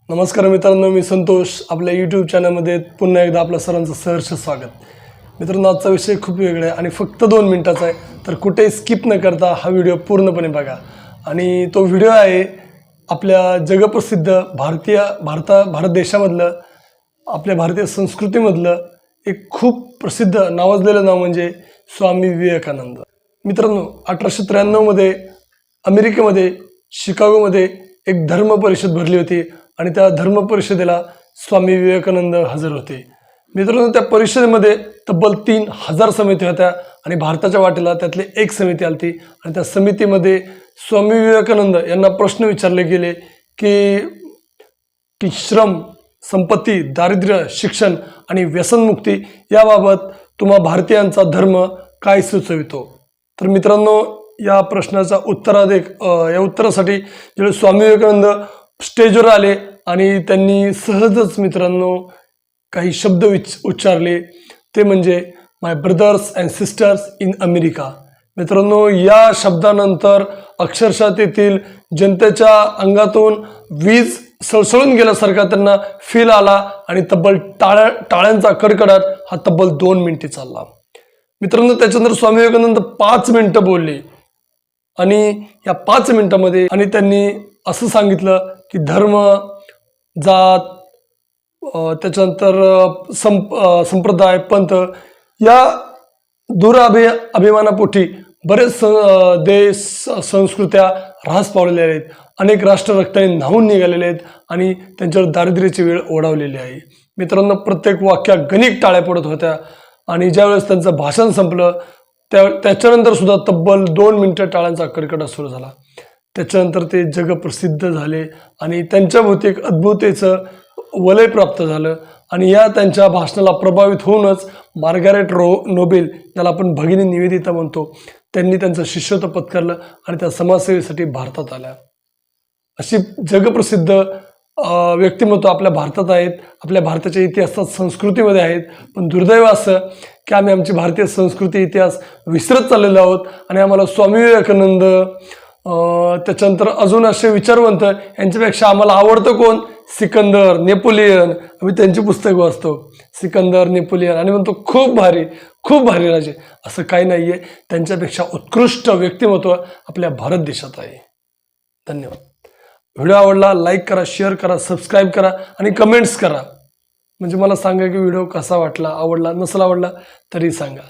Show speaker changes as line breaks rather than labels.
नमस्कार मित्रांनो, मी संतोष आपल्या यूट्यूब चॅनलमध्ये पुन्हा एकदा आपल्या सर्वांचं सहर्ष स्वागत. मित्रांनो, आजचा विषय खूप वेगळा आहे आणि फक्त 2 मिनिटाचा आहे, तर कुठेही स्किप न करता हा व्हिडिओ पूर्णपणे बघा. आणि तो व्हिडिओ आहे आपल्या जगप्रसिद्ध भारत देशामधलं, आपल्या भारतीय संस्कृतीमधलं एक खूप प्रसिद्ध नावाजलेलं नाव म्हणजे स्वामी विवेकानंद. मित्रांनो, 1893 अमेरिकेमध्ये शिकागोमध्ये एक धर्म परिषद भरली होती आणि त्या धर्म परिषदेला स्वामी विवेकानंद हजर होते. मित्रांनो, त्या परिषदेमध्ये तब्बल 3000 समिती होत्या आणि भारताच्या वाटेला त्यातली एक समिती आली आणि त्या समितीमध्ये स्वामी विवेकानंद यांना प्रश्न विचारले गेले की श्रम, संपत्ती, दारिद्र्य, शिक्षण आणि व्यसनमुक्ती याबाबत तुम्हा भारतीयांचा धर्म काय सुचवितो. तर मित्रांनो, या प्रश्नाचा या उत्तरासाठी जेव्हा स्वामी विवेकानंद स्टेजवर आले आणि त्यांनी सहजच मित्रांनो काही शब्द उच्चारले, ते म्हणजे my brothers and sisters in America. मित्रांनो, या शब्दानंतर अक्षरशः तेथील जनतेच्या अंगातून वीज सळसळून गेल्यासारखा त्यांना फील आला आणि तब्बल टाळ्यांचा कडकडाट हा तब्बल 2 मिनिटे चालला. मित्रांनो, त्याच्यानंतर स्वामी विवेकानंद 5 मिनिटं बोलले आणि या 5 मिनिटांमध्ये त्यांनी असं सांगितलं की धर्म, जात, त्याच्यानंतर संप्रदाय, पंथ या अभिमानापोटी बरेच देश, संस्कृत्या ऱ्हास पावलेल्या आहेत. अनेक राष्ट्र रक्ताने न्हावून निघालेले आहेत आणि त्यांच्यावर दारिद्र्याची वेळ ओढावलेली आहे. मित्रांनो, प्रत्येक वाक्यात गणित टाळ्या पडत होत्या आणि ज्यावेळेस त्यांचं भाषण संपलं त्याच्यानंतर सुद्धा तब्बल 2 मिनिटं टाळ्यांचा कडकडाट सुरू झाला. त्याच्यानंतर ते जगप्रसिद्ध झाले आणि त्यांच्याभोवती एक अद्भुतेचं वलय प्राप्त झालं आणि या त्यांच्या भाषणाला प्रभावित होऊनच मार्गारेट नोबेल, ज्याला आपण भगिनी निवेदिता म्हणतो, त्यांनी त्यांचं शिष्यत्व पत्करलं आणि त्या समाजसेवेसाठी भारतात आल्या. अशी जगप्रसिद्ध व्यक्तिमत्व आपल्या भारतात आहेत, आपल्या भारताच्या इतिहासात, संस्कृतीमध्ये आहेत. पण दुर्दैव असं की आम्ही आमची भारतीय संस्कृती, इतिहास विसरत चाललेलो आहोत आणि आम्हाला स्वामी विवेकानंद, त्याच्यानंतर अजून असे विचारवंत यांच्यापेक्षा आम्हाला आवडतं कोण? सिकंदर, नेपोलियन. आम्ही त्यांची पुस्तकं वाचतो, सिकंदर, नेपोलियन, आणि म्हणतो खूप भारी, खूप भारी राजे. असं काही नाही आहे. त्यांच्यापेक्षा उत्कृष्ट व्यक्तिमत्व आपल्या भारत देशात आहे. धन्यवाद. व्हिडिओ आवडला लाईक करा, शेअर करा, सबस्क्राईब करा आणि कमेंट्स करा. म्हणजे मला सांगा की व्हिडिओ कसा वाटला, आवडला, नसेल आवडला तरी सांगा.